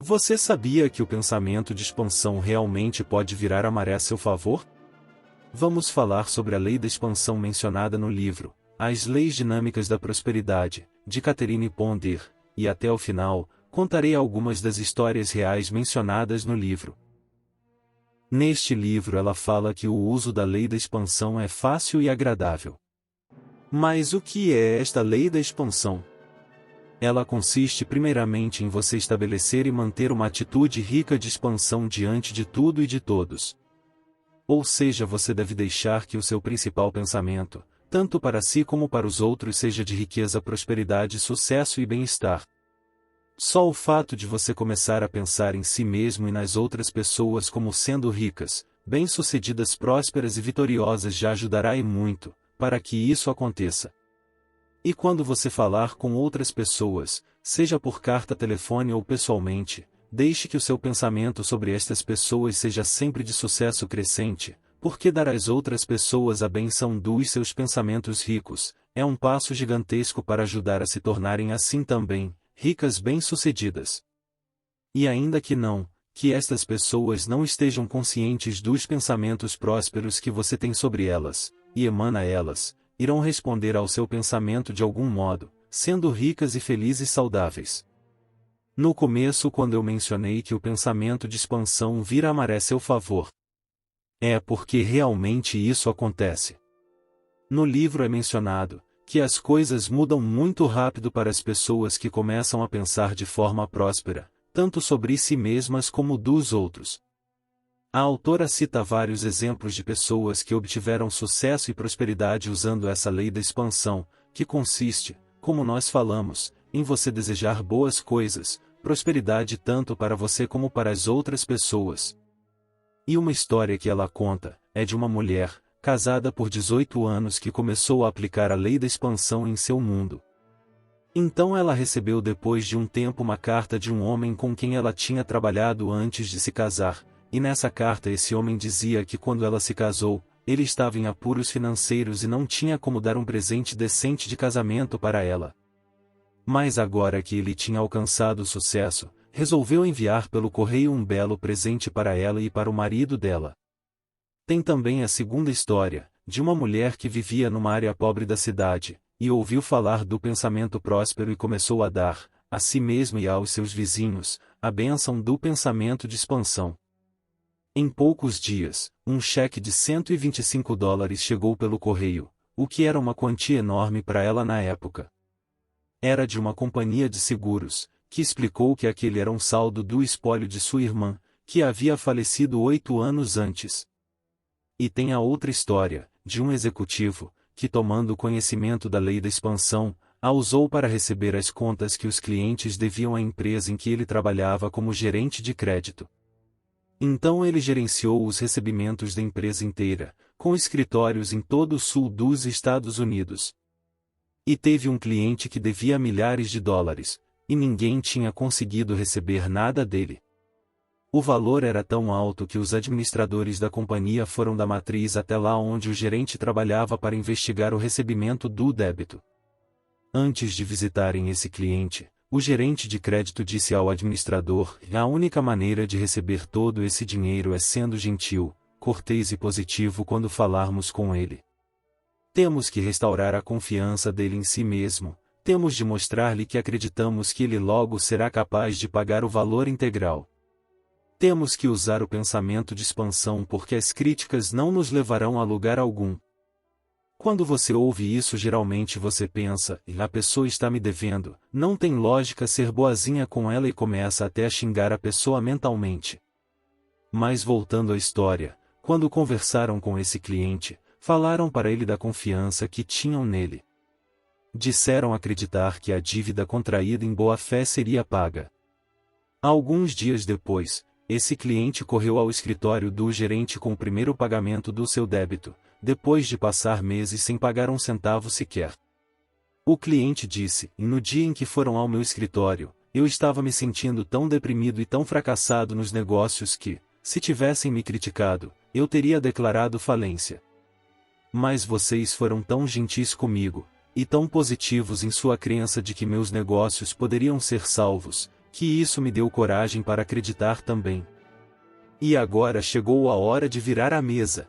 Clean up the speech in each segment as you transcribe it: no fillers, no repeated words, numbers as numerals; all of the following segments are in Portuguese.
Você sabia que o pensamento de expansão realmente pode virar a maré a seu favor? Vamos falar sobre a lei da expansão mencionada no livro, As Leis Dinâmicas da Prosperidade, de Catherine Ponder, e até o final, contarei algumas das histórias reais mencionadas no livro. Neste livro ela fala que o uso da lei da expansão é fácil e agradável. Mas o que é esta lei da expansão? Ela consiste primeiramente em você estabelecer e manter uma atitude rica de expansão diante de tudo e de todos. Ou seja, você deve deixar que o seu principal pensamento, tanto para si como para os outros, seja de riqueza, prosperidade, sucesso e bem-estar. Só o fato de você começar a pensar em si mesmo e nas outras pessoas como sendo ricas, bem-sucedidas, prósperas e vitoriosas já ajudará e muito, para que isso aconteça. E quando você falar com outras pessoas, seja por carta, telefone ou pessoalmente, deixe que o seu pensamento sobre estas pessoas seja sempre de sucesso crescente, porque dar às outras pessoas a benção dos seus pensamentos ricos, é um passo gigantesco para ajudar a se tornarem assim também, ricas, bem-sucedidas. E ainda que estas pessoas não estejam conscientes dos pensamentos prósperos que você tem sobre elas, e emana a elas, irão responder ao seu pensamento de algum modo, sendo ricas e felizes e saudáveis. No começo, quando eu mencionei que o pensamento de expansão vira a maré a seu favor, é porque realmente isso acontece. No livro é mencionado que as coisas mudam muito rápido para as pessoas que começam a pensar de forma próspera, tanto sobre si mesmas como dos outros. A autora cita vários exemplos de pessoas que obtiveram sucesso e prosperidade usando essa lei da expansão, que consiste, como nós falamos, em você desejar boas coisas, prosperidade tanto para você como para as outras pessoas. E uma história que ela conta, é de uma mulher, casada por 18 anos, que começou a aplicar a lei da expansão em seu mundo. Então ela recebeu depois de um tempo uma carta de um homem com quem ela tinha trabalhado antes de se casar. E nessa carta esse homem dizia que quando ela se casou, ele estava em apuros financeiros e não tinha como dar um presente decente de casamento para ela. Mas agora que ele tinha alcançado sucesso, resolveu enviar pelo correio um belo presente para ela e para o marido dela. Tem também a segunda história, de uma mulher que vivia numa área pobre da cidade, e ouviu falar do pensamento próspero e começou a dar, a si mesma e aos seus vizinhos, a bênção do pensamento de expansão. Em poucos dias, um cheque de $125 chegou pelo correio, o que era uma quantia enorme para ela na época. Era de uma companhia de seguros, que explicou que aquele era um saldo do espólio de sua irmã, que havia falecido 8 anos antes. E tem a outra história, de um executivo, que tomando conhecimento da lei da expansão, a usou para receber as contas que os clientes deviam à empresa em que ele trabalhava como gerente de crédito. Então ele gerenciou os recebimentos da empresa inteira, com escritórios em todo o sul dos Estados Unidos. E teve um cliente que devia milhares de dólares, e ninguém tinha conseguido receber nada dele. O valor era tão alto que os administradores da companhia foram da matriz até lá onde o gerente trabalhava para investigar o recebimento do débito. Antes de visitarem esse cliente, o gerente de crédito disse ao administrador: a única maneira de receber todo esse dinheiro é sendo gentil, cortês e positivo quando falarmos com ele. Temos que restaurar a confiança dele em si mesmo, temos de mostrar-lhe que acreditamos que ele logo será capaz de pagar o valor integral. Temos que usar o pensamento de expansão porque as críticas não nos levarão a lugar algum. Quando você ouve isso, geralmente você pensa: a pessoa está me devendo, não tem lógica ser boazinha com ela, e começa até a xingar a pessoa mentalmente. Mas voltando à história, quando conversaram com esse cliente, falaram para ele da confiança que tinham nele. Disseram acreditar que a dívida contraída em boa fé seria paga. Alguns dias depois, esse cliente correu ao escritório do gerente com o primeiro pagamento do seu débito, depois de passar meses sem pagar um centavo sequer. O cliente disse: no dia em que foram ao meu escritório, eu estava me sentindo tão deprimido e tão fracassado nos negócios que, se tivessem me criticado, eu teria declarado falência. Mas vocês foram tão gentis comigo, e tão positivos em sua crença de que meus negócios poderiam ser salvos, que isso me deu coragem para acreditar também. E agora chegou a hora de virar a mesa.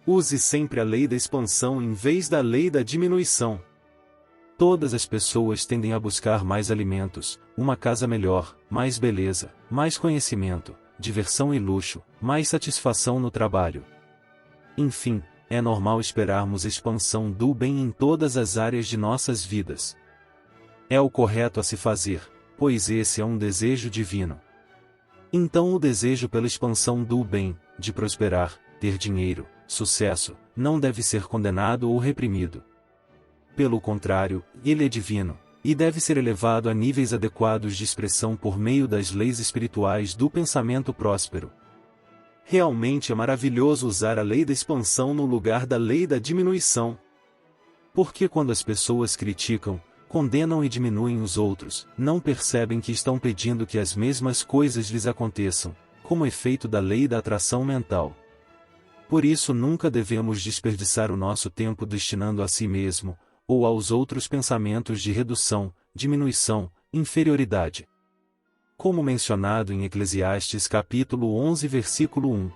Use sempre a lei da expansão em vez da lei da diminuição. Todas as pessoas tendem a buscar mais alimentos, uma casa melhor, mais beleza, mais conhecimento, diversão e luxo, mais satisfação no trabalho. Enfim, é normal esperarmos expansão do bem em todas as áreas de nossas vidas. É o correto a se fazer, pois esse é um desejo divino. Então o desejo pela expansão do bem, de prosperar, ter dinheiro, sucesso, não deve ser condenado ou reprimido. Pelo contrário, ele é divino, e deve ser elevado a níveis adequados de expressão por meio das leis espirituais do pensamento próspero. Realmente é maravilhoso usar a lei da expansão no lugar da lei da diminuição. Porque quando as pessoas criticam, condenam e diminuem os outros, não percebem que estão pedindo que as mesmas coisas lhes aconteçam, como efeito da lei da atração mental. Por isso nunca devemos desperdiçar o nosso tempo destinando a si mesmo, ou aos outros pensamentos de redução, diminuição, inferioridade. Como mencionado em Eclesiastes capítulo 11 versículo 1.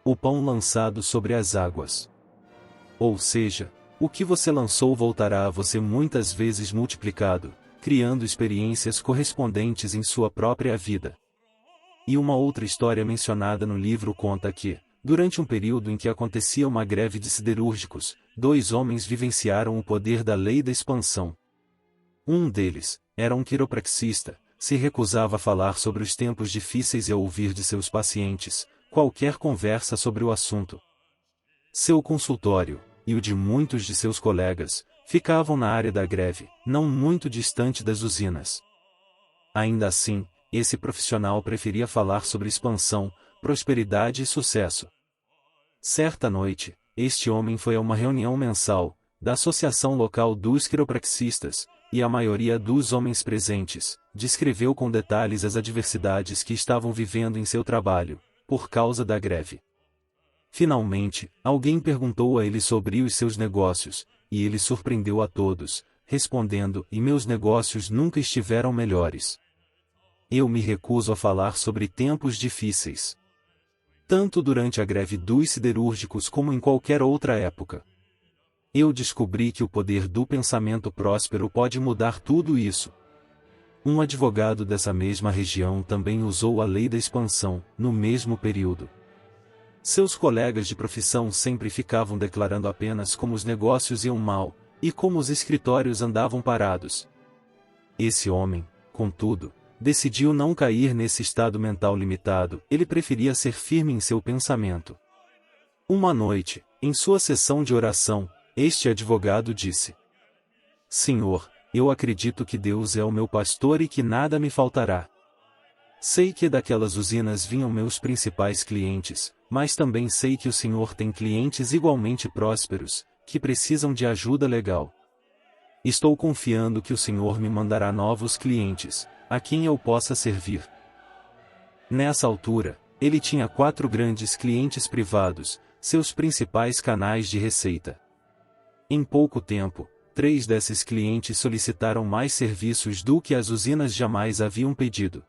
O pão lançado sobre as águas. Ou seja, o que você lançou voltará a você muitas vezes multiplicado, criando experiências correspondentes em sua própria vida. E uma outra história mencionada no livro conta que, durante um período em que acontecia uma greve de siderúrgicos, 2 homens vivenciaram o poder da lei da expansão. Um deles, era um quiropraxista, se recusava a falar sobre os tempos difíceis e a ouvir de seus pacientes qualquer conversa sobre o assunto. Seu consultório, e o de muitos de seus colegas, ficavam na área da greve, não muito distante das usinas. Ainda assim, esse profissional preferia falar sobre expansão, prosperidade e sucesso. Certa noite, este homem foi a uma reunião mensal da Associação Local dos Quiropraxistas, e a maioria dos homens presentes descreveu com detalhes as adversidades que estavam vivendo em seu trabalho, por causa da greve. Finalmente, alguém perguntou a ele sobre os seus negócios, e ele surpreendeu a todos, respondendo: "E meus negócios nunca estiveram melhores. Eu me recuso a falar sobre tempos difíceis. Tanto durante a greve dos siderúrgicos como em qualquer outra época. Eu descobri que o poder do pensamento próspero pode mudar tudo isso." Um advogado dessa mesma região também usou a lei da expansão, no mesmo período. Seus colegas de profissão sempre ficavam declarando apenas como os negócios iam mal, e como os escritórios andavam parados. Esse homem, contudo, decidiu não cair nesse estado mental limitado, ele preferia ser firme em seu pensamento. Uma noite, em sua sessão de oração, este advogado disse: "Senhor, eu acredito que Deus é o meu pastor e que nada me faltará. Sei que daquelas usinas vinham meus principais clientes, mas também sei que o Senhor tem clientes igualmente prósperos, que precisam de ajuda legal. Estou confiando que o Senhor me mandará novos clientes, a quem eu possa servir." Nessa altura, ele tinha 4 grandes clientes privados, seus principais canais de receita. Em pouco tempo, 3 desses clientes solicitaram mais serviços do que as usinas jamais haviam pedido.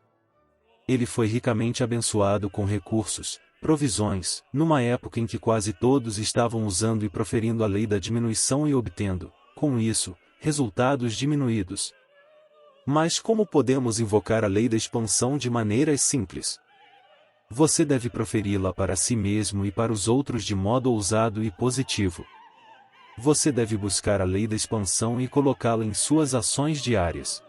Ele foi ricamente abençoado com recursos, provisões, numa época em que quase todos estavam usando e proferindo a lei da diminuição e obtendo, com isso, resultados diminuídos. Mas como podemos invocar a lei da expansão de maneiras simples? Você deve proferi-la para si mesmo e para os outros de modo ousado e positivo. Você deve buscar a lei da expansão e colocá-la em suas ações diárias.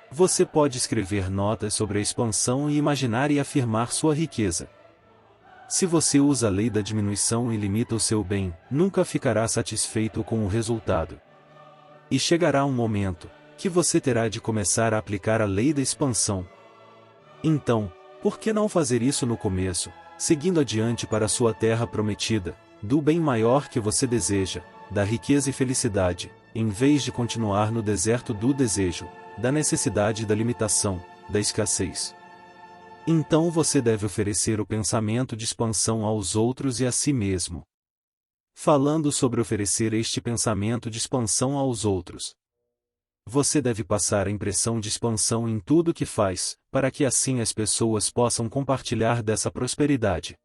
Você pode escrever notas sobre a expansão e imaginar e afirmar sua riqueza. Se você usa a lei da diminuição e limita o seu bem, nunca ficará satisfeito com o resultado. E chegará um momento que você terá de começar a aplicar a lei da expansão. Então, por que não fazer isso no começo, seguindo adiante para a sua terra prometida, do bem maior que você deseja, da riqueza e felicidade, em vez de continuar no deserto do desejo, da necessidade e da limitação, da escassez? Então você deve oferecer o pensamento de expansão aos outros e a si mesmo. Falando sobre oferecer este pensamento de expansão aos outros. Você deve passar a impressão de expansão em tudo que faz, para que assim as pessoas possam compartilhar dessa prosperidade.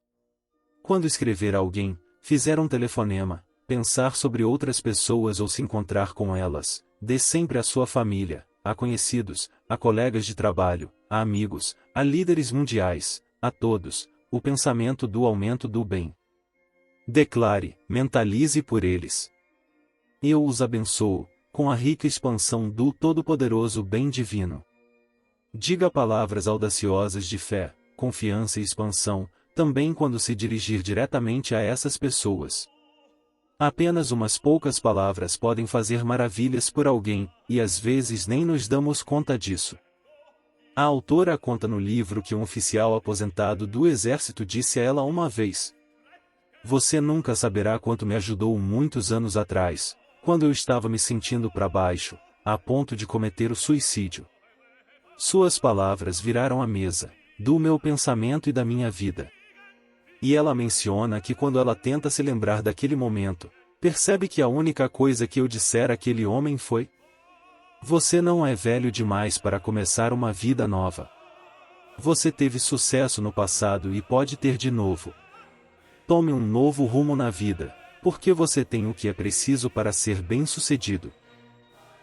Quando escrever a alguém, fizer um telefonema, pensar sobre outras pessoas ou se encontrar com elas, dê sempre à sua família, a conhecidos, a colegas de trabalho, a amigos, a líderes mundiais, a todos, o pensamento do aumento do bem. Declare, mentalize por eles. Eu os abençoo, com a rica expansão do todo-poderoso bem divino. Diga palavras audaciosas de fé, confiança e expansão, também quando se dirigir diretamente a essas pessoas. Apenas umas poucas palavras podem fazer maravilhas por alguém, e às vezes nem nos damos conta disso. A autora conta no livro que um oficial aposentado do exército disse a ela uma vez: "Você nunca saberá quanto me ajudou muitos anos atrás, quando eu estava me sentindo para baixo, a ponto de cometer o suicídio. Suas palavras viraram a mesa do meu pensamento e da minha vida." E ela menciona que quando ela tenta se lembrar daquele momento, percebe que a única coisa que eu disser àquele homem foi: "Você não é velho demais para começar uma vida nova. Você teve sucesso no passado e pode ter de novo. Tome um novo rumo na vida, porque você tem o que é preciso para ser bem-sucedido."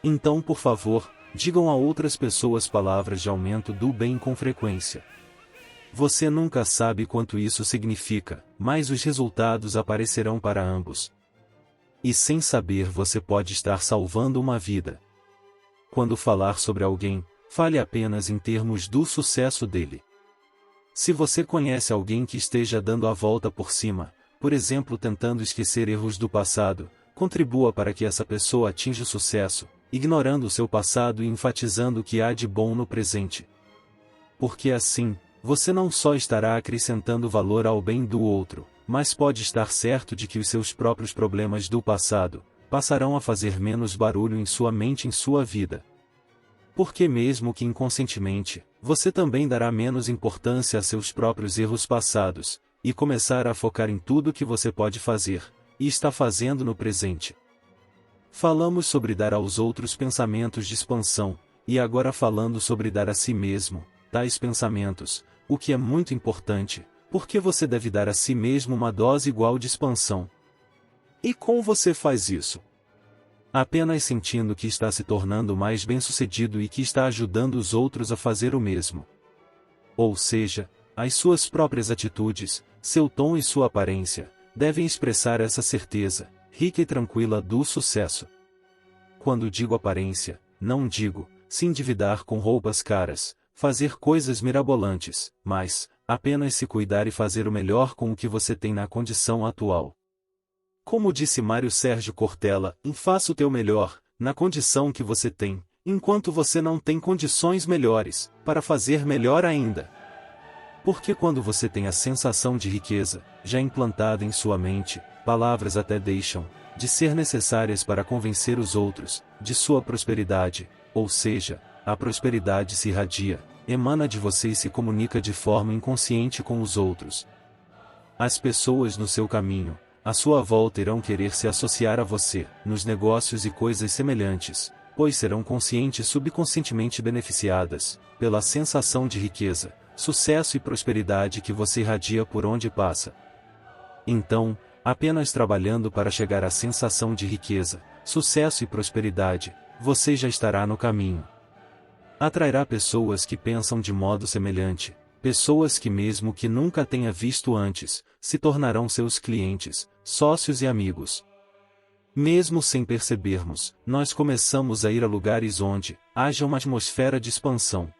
Então, por favor, digam a outras pessoas palavras de aumento do bem com frequência. Você nunca sabe quanto isso significa, mas os resultados aparecerão para ambos. E sem saber você pode estar salvando uma vida. Quando falar sobre alguém, fale apenas em termos do sucesso dele. Se você conhece alguém que esteja dando a volta por cima, por exemplo tentando esquecer erros do passado, contribua para que essa pessoa atinja o sucesso, ignorando o seu passado e enfatizando o que há de bom no presente. Porque assim, você não só estará acrescentando valor ao bem do outro, mas pode estar certo de que os seus próprios problemas do passado passarão a fazer menos barulho em sua mente em sua vida. Porque mesmo que inconscientemente, você também dará menos importância a seus próprios erros passados, e começar a focar em tudo que você pode fazer, e está fazendo no presente. Falamos sobre dar aos outros pensamentos de expansão, e agora falando sobre dar a si mesmo tais pensamentos, o que é muito importante, porque você deve dar a si mesmo uma dose igual de expansão. E como você faz isso? Apenas sentindo que está se tornando mais bem-sucedido e que está ajudando os outros a fazer o mesmo. Ou seja, as suas próprias atitudes, seu tom e sua aparência, devem expressar essa certeza, rica e tranquila do sucesso. Quando digo aparência, não digo se endividar com roupas caras, fazer coisas mirabolantes, mas apenas se cuidar e fazer o melhor com o que você tem na condição atual. Como disse Mário Sérgio Cortella, faça o teu melhor, na condição que você tem, enquanto você não tem condições melhores, para fazer melhor ainda. Porque quando você tem a sensação de riqueza, já implantada em sua mente, palavras até deixam de ser necessárias para convencer os outros de sua prosperidade, ou seja, a prosperidade se irradia, emana de você e se comunica de forma inconsciente com os outros. As pessoas no seu caminho, à sua volta irão querer se associar a você, nos negócios e coisas semelhantes, pois serão conscientes e subconscientemente beneficiadas, pela sensação de riqueza, sucesso e prosperidade que você irradia por onde passa. Então, apenas trabalhando para chegar à sensação de riqueza, sucesso e prosperidade, você já estará no caminho. Atrairá pessoas que pensam de modo semelhante, pessoas que mesmo que nunca tenha visto antes, se tornarão seus clientes, sócios e amigos. Mesmo sem percebermos, nós começamos a ir a lugares onde haja uma atmosfera de expansão.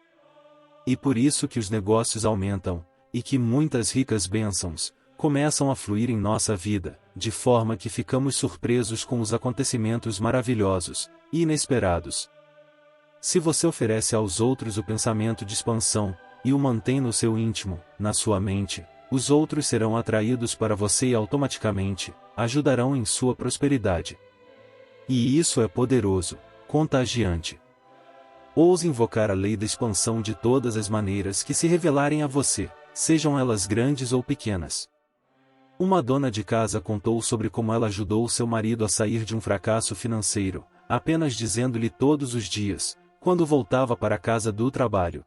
E por isso que os negócios aumentam, e que muitas ricas bênçãos começam a fluir em nossa vida, de forma que ficamos surpresos com os acontecimentos maravilhosos e inesperados. Se você oferece aos outros o pensamento de expansão, e o mantém no seu íntimo, na sua mente, os outros serão atraídos para você e automaticamente ajudarão em sua prosperidade. E isso é poderoso, contagiante. Ouse invocar a lei da expansão de todas as maneiras que se revelarem a você, sejam elas grandes ou pequenas. Uma dona de casa contou sobre como ela ajudou seu marido a sair de um fracasso financeiro, apenas dizendo-lhe todos os dias, quando voltava para casa do trabalho: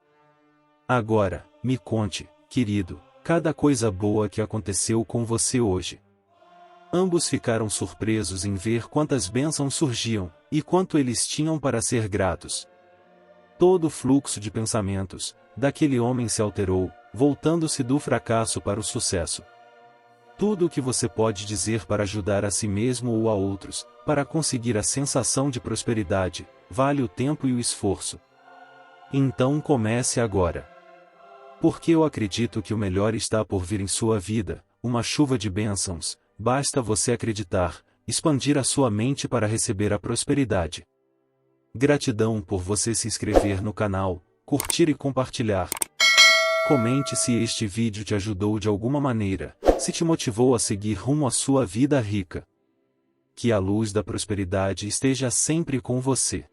agora, me conte, querido, cada coisa boa que aconteceu com você hoje. Ambos ficaram surpresos em ver quantas bênçãos surgiam, e quanto eles tinham para ser gratos. Todo o fluxo de pensamentos daquele homem se alterou, voltando-se do fracasso para o sucesso. Tudo o que você pode dizer para ajudar a si mesmo ou a outros, para conseguir a sensação de prosperidade, vale o tempo e o esforço. Então comece agora. Porque eu acredito que o melhor está por vir em sua vida, uma chuva de bênçãos. Basta você acreditar, expandir a sua mente para receber a prosperidade. Gratidão por você se inscrever no canal, curtir e compartilhar. Comente se este vídeo te ajudou de alguma maneira, se te motivou a seguir rumo à sua vida rica. Que a luz da prosperidade esteja sempre com você.